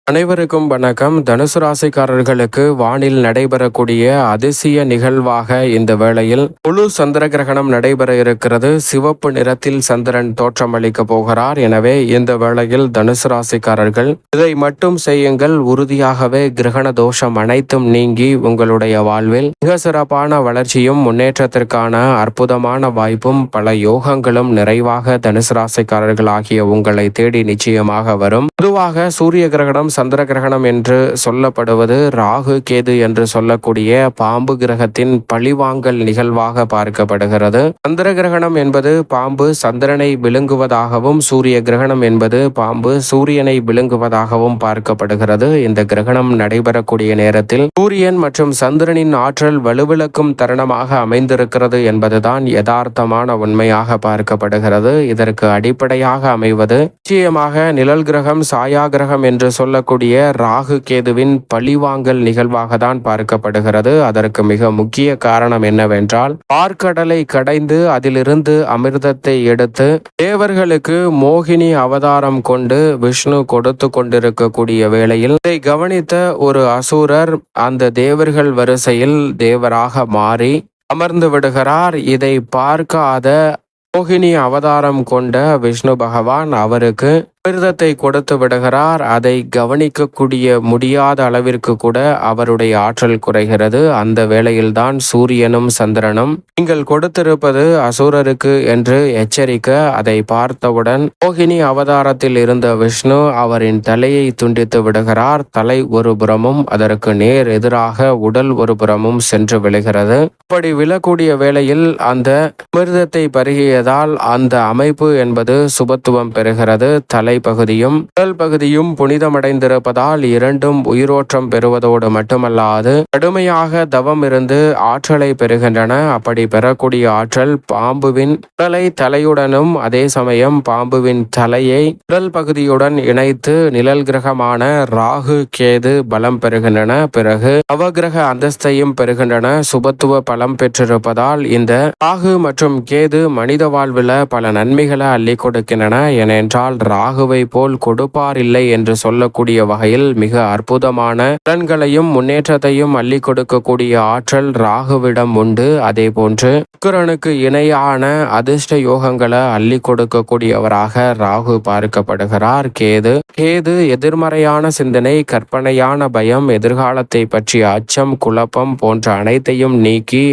அனைவருக்கும் வணக்கம். தனுசு ராசிக்காரர்களுக்கு வானில் நடைபெறக்கூடிய அதிசய நிகழ்வாக இந்த வேளையில் முழு சந்திர கிரகணம் நடைபெற இருக்கிறது. சிவப்பு நிறத்தில் சந்திரன் தோற்றமளிக்க போகிறார். எனவே இந்த வேளையில் தனுசு ராசிக்காரர்கள் இதை மட்டும் செய்யுங்கள். உறுதியாகவே கிரகண தோஷம் அனைத்தும் நீங்கி உங்களுடைய வாழ்வில் மிக சிறப்பான வளர்ச்சியும் முன்னேற்றத்திற்கான அற்புதமான வாய்ப்பும் பல யோகங்களும் நிறைவாக தனுசு ராசிக்காரர்கள் ஆகிய உங்களை தேடி நிச்சயமாக வரும். பொதுவாக சூரிய கிரகணம், சந்திர கிரகணம் என்று சொல்லப்படுவது ராகு கேது என்று சொல்லக்கூடிய பாம்பு கிரகத்தின் பழிவாங்கல் நிகழ்வாக பார்க்கப்படுகிறது. சந்திர கிரகணம் என்பது பாம்பு சந்திரனை விழுங்குவதாகவும், சூரிய கிரகணம் என்பது பாம்பு சூரியனை விழுங்குவதாகவும் பார்க்கப்படுகிறது. இந்த கிரகணம் நடைபெறக்கூடிய நேரத்தில் சூரியன் மற்றும் சந்திரனின் ஆற்றல் வலுவிழக்கும் தருணமாக அமைந்திருக்கிறது என்பதுதான் யதார்த்தமான உண்மையாக பார்க்கப்படுகிறது. இதற்கு அடிப்படையாக அமைவது நிச்சயமாக நிழல் கிரகம், சாயா கிரகம் என்று சொல்லக்கூடிய ராகு கேதுவின் பழிவாங்கல் நிகழ்வாக தான் பார்க்கப்படுகிறது. அதற்கு மிக முக்கிய காரணம் என்னவென்றால், பார்க்கடலை கடைந்து அதிலிருந்து அமிர்தத்தை எடுத்து தேவர்களுக்கு மோகினி அவதாரம் கொண்டு விஷ்ணு கொடுத்து கொண்டிருக்கக்கூடிய வேளையில் இதை கவனித்த ஒரு அசுரர் அந்த தேவர்கள் வரிசையில் தேவராக மாறி அமர்ந்து விடுகிறார். இதை பார்க்காத மோகினி அவதாரம் கொண்ட விஷ்ணு பகவான் அவருக்கு அமிர்தத்தை கொடுத்து விடுகிறார். அதை கவனிக்கக்கூடிய முடியாத அளவிற்கு கூட அவருடைய ஆற்றல் குறைகிறது. அந்த வேளையில்தான் சூரியனும் சந்திரனும் நீங்கள் கொடுத்திருப்பது அசுரருக்கு என்று எச்சரிக்க, அதை பார்த்தவுடன் மோகினி அவதாரத்தில் இருந்த விஷ்ணு அவரின் தலையை துண்டித்து விடுகிறார். தலை ஒரு புறமும் அதற்கு நேர் எதிராக உடல் ஒரு புறமும் சென்று விழுகிறது. அப்படி விழக்கூடிய வேளையில் அந்த அமிர்தத்தை பருகியதால் அந்த அமைப்பு என்பது சுபத்துவம் பெறுகிறது. தலை பகுதியும் உடல் பகுதியும் புனிதமடைந்திருப்பதால் இரண்டும் உயிரோற்றம் பெறுவதோடு மட்டுமல்லாது கடுமையாக தவம் இருந்து ஆற்றலை பெறுகின்றன. அப்படி பெறக்கூடிய ஆற்றல் பாம்புவின் உடலை தலையுடனும் அதே சமயம் பாம்புவின் தலையை உடல் பகுதியுடன் இணைத்து நிழல் கிரகமான ராகு கேது பலம் பெறுகின்றன. பிறகு நவகிரக அந்தஸ்தையும் பெறுகின்றன. சுபத்துவ பலம் பெற்றிருப்பதால் இந்த ராகு மற்றும் கேது மனித வாழ்வில் பல நன்மைகளை அள்ளி கொடுக்கின்றன. ஏனென்றால் ராகுவை போல் கொடுப்பார் இல்லை என்று சொல்லக்கூடிய வகையில் மிக அற்புதமான பலன்களையும் முன்னேற்றத்தையும் அள்ளி கொடுக்கக்கூடிய ஆற்றல் ராகுவிடம் உண்டு. அதே போன்று சுக்கிரனுக்கு இணையான அதிர்ஷ்ட யோகங்களை அள்ளி கொடுக்கக்கூடியவராக ராகு பார்க்கப்படுகிறார். கேது எதிர்மறையான சிந்தனை, கற்பனையான பயம், எதிர்காலத்தை பற்றிய அச்சம், குழப்பம் போன்ற அனைத்தையும் நீக்கி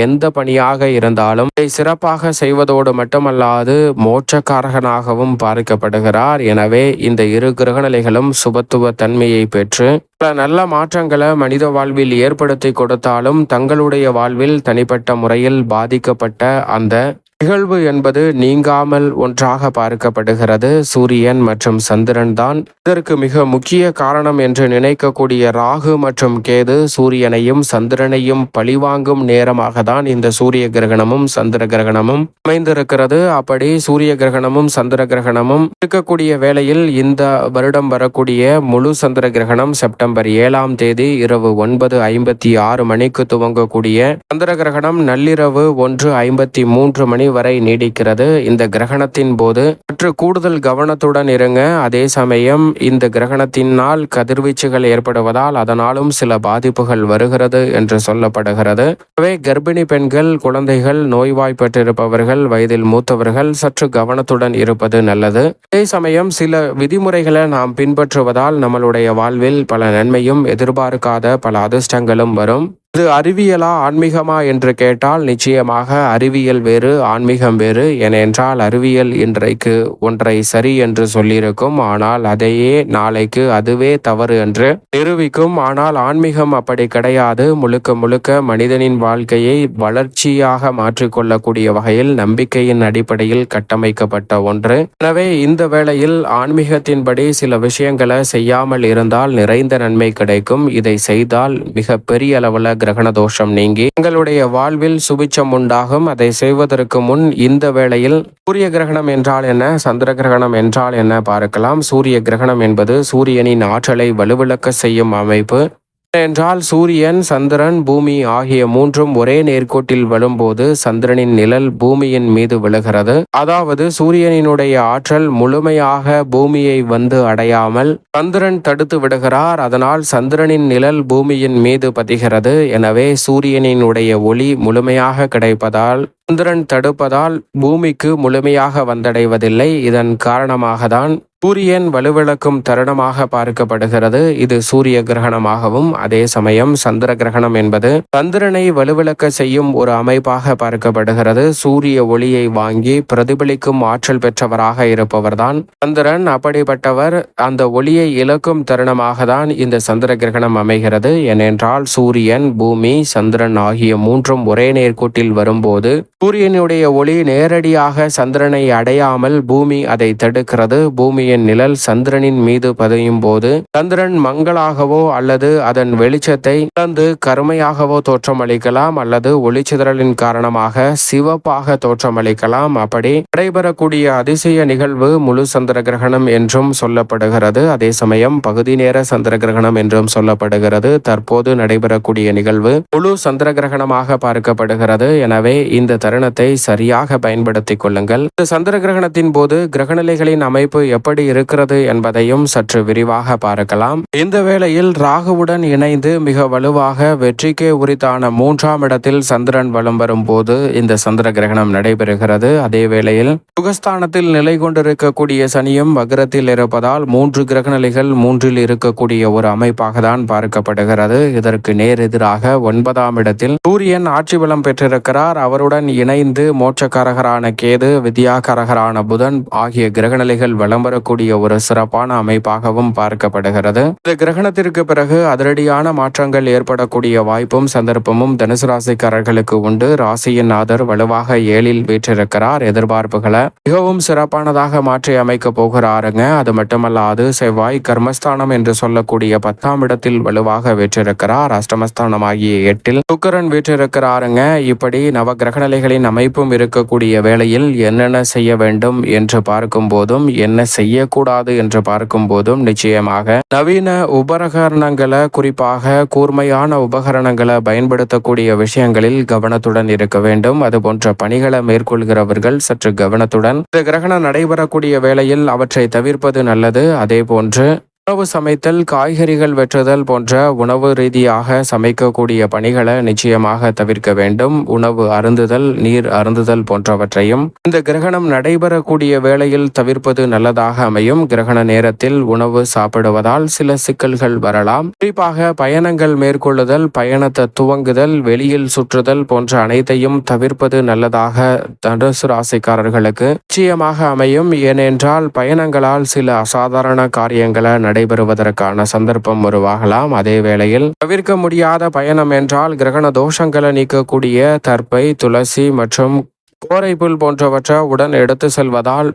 எந்த பணியாக இருந்தாலும் இதை சிறப்பாக செய்வதோடு மட்டுமல்லாது மோட்சக்காரகனாகவும் பார்க்கப்படுகிறார். எனவே இந்த இரு கிரகநிலைகளும் சுபத்துவ தன்மையை பெற்று பல நல்ல மாற்றங்களை மனித வாழ்வில் ஏற்படுத்தி கொடுத்தாலும் தங்களுடைய வாழ்வில் தனிப்பட்ட முறையில் பாதிக்கப்பட்ட அந்த நிகழ்வு என்பது நீங்காமல் ஒன்றாக பார்க்கப்படுகிறது. சூரியன் மற்றும் சந்திரன் தான் இதற்கு மிக முக்கிய காரணம் என்று நினைக்கக்கூடிய ராகு மற்றும் கேது சூரியனையும் சந்திரனையும் பழிவாங்கும் நேரமாக தான் இந்த சூரிய கிரகணமும் சந்திர கிரகணமும் அமைந்திருக்கிறது. அப்படி சூரிய கிரகணமும் சந்திர கிரகணமும் இருக்கக்கூடிய வேளையில் இந்த வருடம் வரக்கூடிய முழு சந்திர கிரகணம் செப்டம்பர் 7ஆம் தேதி இரவு 9:56 மணிக்கு துவங்கக்கூடிய சந்திர கிரகணம் நள்ளிரவு 1:53 மணி வரை நீடிக்கிறது. இந்த கிரகணத்தின் போது சற்று கூடுதல் கவனத்துடன் இருங்க. அதே சமயம் இந்த கிரகணத்தினால் கதிர்வீச்சுகள் ஏற்படுவதால் அதனாலும் சில பாதிப்புகள் வருகிறது என்று சொல்லப்படுகிறது. எனவே கர்ப்பிணி பெண்கள், குழந்தைகள், நோய்வாய்ப்பட்டிருப்பவர்கள், வயதில் மூத்தவர்கள் சற்று கவனத்துடன் இருப்பது நல்லது. அதே சமயம் சில விதிமுறைகளை நாம் பின்பற்றுவதால் நம்மளுடைய வாழ்வில் பல நன்மையும் எதிர்பார்க்காத பல அதிர்ஷ்டங்களும் வரும். இது அறிவியலா ஆன்மீகமா என்று கேட்டால் நிச்சயமாக அறிவியல் வேறு, ஆன்மீகம் வேறு. ஏனென்றால் அறிவியல் இன்றைக்கு ஒன்றை சரி என்று சொல்லியிருக்கும், ஆனால் அதையே நாளைக்கு அதுவே தவறு என்று நிரூபிக்கும். ஆனால் ஆன்மீகம் அப்படி கிடையாது. முழுக்க முழுக்க மனிதனின் வாழ்க்கையை வளர்ச்சியாக மாற்றிக்கொள்ளக்கூடிய வகையில் நம்பிக்கையின் அடிப்படையில் கட்டமைக்கப்பட்ட ஒன்று. எனவே இந்த வேளையில் ஆன்மீகத்தின்படி சில விஷயங்களை செய்யாமல் இருந்தால் நிறைந்த நன்மை கிடைக்கும். இதை செய்தால் மிக பெரிய அளவில் கிரகண தோஷம் நீங்கி எங்களுடைய வாழ்வில் சுபிட்சம் உண்டாகும். அதை செய்வதற்கு முன் இந்த வேளையில் சூரிய கிரகணம் என்றால் என்ன, சந்திர கிரகணம் என்றால் என்ன பார்க்கலாம். சூரிய கிரகணம் என்பது சூரியனின் ஆற்றலை வலுவிழக்க செய்யும் அமைப்பு. என்றால் சூரியன், சந்திரன், பூமி ஆகிய மூன்றும் ஒரே நேர்கோட்டில் வரும்போது சந்திரனின் நிழல் பூமியின் மீது விழுகிறது. அதாவது சூரியனினுடைய ஆற்றல் முழுமையாக பூமியை வந்து அடையாமல் சந்திரன் தடுத்து விடுகிறார். அதனால் சந்திரனின் நிழல் பூமியின் மீது பதிகிறது. எனவே சூரியனினுடைய ஒளி முழுமையாக கிடைப்பதால் சந்திரன் தடுப்பதால் பூமிக்கு முழுமையாக வந்தடைவதில்லை. இதன் காரணமாக தான் சூரியன் வலுவிழக்கும் தருணமாக பார்க்கப்படுகிறது. இது சூரிய கிரகணமாகவும் அதே சமயம் சந்திர கிரகணம் என்பது சந்திரனை வலுவிழக்க செய்யும் ஒரு அமைப்பாக பார்க்கப்படுகிறது. சூரிய ஒளியை வாங்கி பிரதிபலிக்கும் ஆற்றல் பெற்றவராக இருப்பவர்தான் சந்திரன். அப்படிப்பட்டவர் அந்த ஒளியை இழக்கும் தருணமாக தான் இந்த சந்திர கிரகணம் அமைகிறது. ஏனென்றால் சூரியன், பூமி, சந்திரன் ஆகிய மூன்றும் ஒரே நேர்கோட்டில் வரும்போது சூரியனுடைய ஒளி நேரடியாக சந்திரனை அடையாமல் பூமி அதை தடுக்கிறது. பூமியின் நிழல் சந்திரனின் மீது பதியும் போது சந்திரன் மங்களாகவோ அல்லது அதன் வெளிச்சத்தை இழந்து கருமையாகவோ தோற்றமளிக்கலாம் அல்லது ஒளிச்சிதறலின் காரணமாக சிவப்பாக தோற்றமளிக்கலாம். அப்படி நடைபெறக்கூடிய அதிசய நிகழ்வு முழு சந்திர கிரகணம் என்றும் சொல்லப்படுகிறது. அதே சமயம் பகுதி நேர சந்திர கிரகணம் என்றும் சொல்லப்படுகிறது. தற்போது நடைபெறக்கூடிய நிகழ்வு முழு சந்திர கிரகணமாக பார்க்கப்படுகிறது. எனவே இந்த தருணத்தை சரியாக பயன்படுத்திக் கொள்ளுங்கள். இந்த சந்திர கிரகணத்தின் போது கிரகநிலைகளின் அமைப்பு எப்படி இருக்கிறது என்பதையும் சற்று விரிவாக பார்க்கலாம். இந்த வேளையில் ராகுவுடன் இணைந்து மிக வலுவாக வெற்றிக்கே உரித்தான 3ஆம் இடத்தில் சந்திரன் வலம் வரும் போது இந்த சந்திர கிரகணம் நடைபெறுகிறது. அதே வேளையில் சுகஸ்தானத்தில் நிலை கொண்டிருக்கக்கூடிய சனியும் வக்ரத்தில் இருப்பதால் 3 கிரகநிலைகள் 3இல் இருக்கக்கூடிய ஒரு அமைப்பாக தான் பார்க்கப்படுகிறது. இதற்கு நேர் எதிராக 9ஆம் இடத்தில் சூரியன் ஆட்சி பலம் பெற்றிருக்கிறார். அவருடன் இணைந்து மோட்சக்காரகரான கேது, வித்யாகாரகரான புதன் ஆகிய கிரகநிலைகள் வலம் வரக்கூடிய ஒரு சிறப்பான அமைப்பாகவும் பார்க்கப்படுகிறது. இந்த கிரகணத்திற்கு பிறகு அதிரடியான மாற்றங்கள் ஏற்படக்கூடிய வாய்ப்பும் சந்தர்ப்பமும் தனுசு ராசிக்காரர்களுக்கு உண்டு. ராசியின் நாதர் வலுவாக 7இல் வீற்றிருக்கிறார். எதிர்பார்ப்புகளை மிகவும் சிறப்பானதாக மாற்றி அமைக்க போகிறாருங்க. அது மட்டுமல்லாது செவ்வாய் கர்மஸ்தானம் என்று சொல்லக்கூடிய 10ஆம் இடத்தில் வலுவாக வீற்றிருக்கிறார். அஷ்டமஸ்தானம் ஆகிய 8இல் சுக்கிரன் வீற்றிருக்கிறாருங்க. இப்படி நவ கிரகநிலைகளின் அமைப்பும் இருக்கக்கூடிய வேளையில் என்னென்ன செய்ய வேண்டும் என்று பார்க்கும் போதும் என்ன செய்யக்கூடாது என்று பார்க்கும் போதும் நிச்சயமாக நவீன உபகரணங்களை, குறிப்பாக கூர்மையான உபகரணங்களை பயன்படுத்தக்கூடிய விஷயங்களில் கவனத்துடன் இருக்க வேண்டும். அது போன்ற பணிகளை மேற்கொள்கிறவர்கள் சற்று கவனத்துடன் இந்த கிரகணம் நடைபெறக்கூடிய வேளையில் அவற்றை தவிர்ப்பது நல்லது. அதே போன்று உணவு சமைத்தல், காய்கறிகள் வெட்டுதல் போன்ற உணவு ரீதியாக சமைக்கக்கூடிய பணிகளை நிச்சயமாக தவிர்க்க வேண்டும். உணவு அருந்துதல், நீர் அருந்துதல் போன்றவற்றையும் இந்த கிரகணம் நடைபெறக்கூடிய வேளையில் தவிர்ப்பது நல்லதாக அமையும். கிரகண நேரத்தில் உணவு சாப்பிடுவதால் சில சிக்கல்கள் வரலாம். குறிப்பாக பயணங்கள் மேற்கொள்ளுதல், பயணத்தை துவங்குதல், வெளியில் சுற்றுதல் போன்ற அனைத்தையும் தவிர்ப்பது நல்லதாக தனுசு ராசிக்காரர்களுக்கு நிச்சயமாக அமையும். ஏனென்றால் பயணங்களால் சில அசாதாரண காரியங்களை நடைபெறுவதற்கான சந்தர்ப்பம் உருவாகலாம். அதே வேளையில் தவிர்க்க முடியாத பயணம் என்றால் கிரகண தோஷங்களை நீக்கக்கூடிய தர்ப்பை, துளசி மற்றும் கோரைப்புல் போன்றவற்றை உடன் எடுத்து செல்வதால்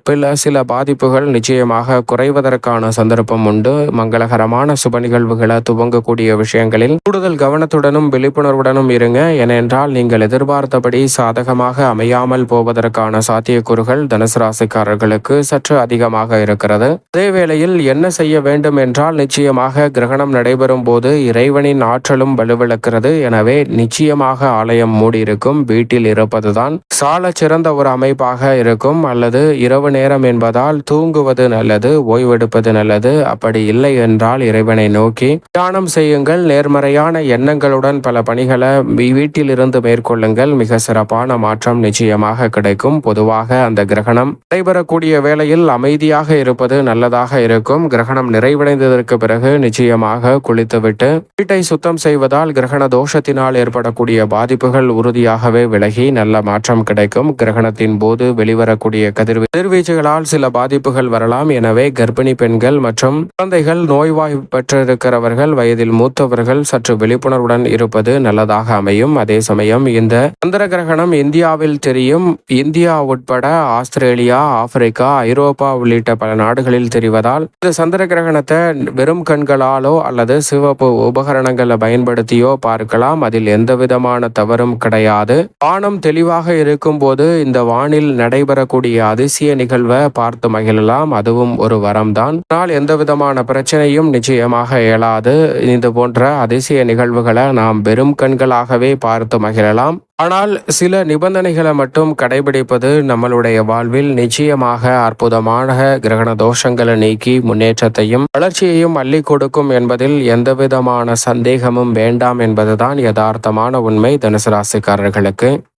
சில பாதிப்புகள் நிச்சயமாக குறைவதற்கான சந்தர்ப்பம் உண்டு. மங்களகரமான சுப நிகழ்வுகளை துவங்கக்கூடிய விஷயங்களில் கூடுதல் கவனத்துடனும் விழிப்புணர்வுடனும் இருங்க. ஏனென்றால் நீங்கள் எதிர்பார்த்தபடி சாதகமாக அமையாமல் போவதற்கான சாத்தியக்கூறுகள் தனுசு ராசிக்காரர்களுக்கு சற்று அதிகமாக இருக்கிறது. அதே வேளையில் என்ன செய்ய வேண்டும் என்றால் நிச்சயமாக கிரகணம் நடைபெறும் போது இறைவனின் ஆற்றலும் வலுவிழக்கிறது. எனவே நிச்சயமாக ஆலயம் மூடியிருக்கும். வீட்டில் இருப்பதுதான் சால சிறந்த ஒரு அமைப்பாக இருக்கும். அல்லது இரவு நேரம் என்பதால் தூங்குவது நல்லது, ஓய்வெடுப்பது நல்லது. அப்படி இல்லை என்றால் இறைவனை நோக்கி தியானம் செய்யுங்கள். நேர்மறையான எண்ணங்களுடன் பல பணிகளை வீட்டில் இருந்து மேற்கொள்ளுங்கள். மிக சிறப்பான மாற்றம் நிச்சயமாக கிடைக்கும். பொதுவாக அந்த கிரகணம் நடைபெறக்கூடிய வேளையில் அமைதியாக இருப்பது நல்லதாக இருக்கும். கிரகணம் நிறைவடைந்ததற்கு பிறகு நிச்சயமாக குளித்துவிட்டு வீட்டை சுத்தம் செய்வதால் கிரகண தோஷத்தினால் ஏற்படக்கூடிய பாதிப்புகள் உறுதியாகவே விலகி நல்ல மாற்றம் கிடைக்கும். கிரகணத்தின் போது வெளிவரக்கூடிய கதிர்வீச்சுகளால் சில பாதிப்புகள் வரலாம். எனவே கர்ப்பிணி பெண்கள் மற்றும் குழந்தைகள், நோய்வாய் பெற்றிருக்கிறவர்கள், வயதில் மூத்தவர்கள் சற்று விழிப்புணர்வுடன் இருப்பது நல்லதாக அமையும். அதே சமயம் இந்த சந்திர கிரகணம் இந்தியாவில் தெரியும். இந்தியா உட்பட ஆஸ்திரேலியா, ஆப்பிரிக்கா, ஐரோப்பா உள்ளிட்ட பல நாடுகளில் தெரிவதால் இந்த சந்திர கிரகணத்தை வெறும் கண்களாலோ அல்லது சிவப்பு உபகரணங்களை பயன்படுத்தியோ பார்க்கலாம். அதில் எந்த விதமான தவறும் கிடையாது. வானம் தெளிவாக இருக்கும் போது போது இந்த வானில் நடைபெறக்கூடிய அதிசய நிகழ்வை பார்த்து மகிழலாம். அதுவும் ஒரு வரம்தான். ஆனால் எந்த விதமான பிரச்சனையும் நிச்சயமாக இயலாது. இது போன்ற அதிசய நிகழ்வுகளை நாம் வெறும் கண்களாகவே பார்த்து மகிழலாம். ஆனால் சில நிபந்தனைகளை மட்டும் கடைபிடிப்பது நம்மளுடைய வாழ்வில் நிச்சயமாக அற்புதமான கிரகண தோஷங்களை நீக்கி முன்னேற்றத்தையும் வளர்ச்சியையும் அள்ளி கொடுக்கும் என்பதில் எந்தவிதமான சந்தேகமும் வேண்டாம் என்பதுதான் யதார்த்தமான உண்மை தனுசு ராசிக்காரர்களுக்கு.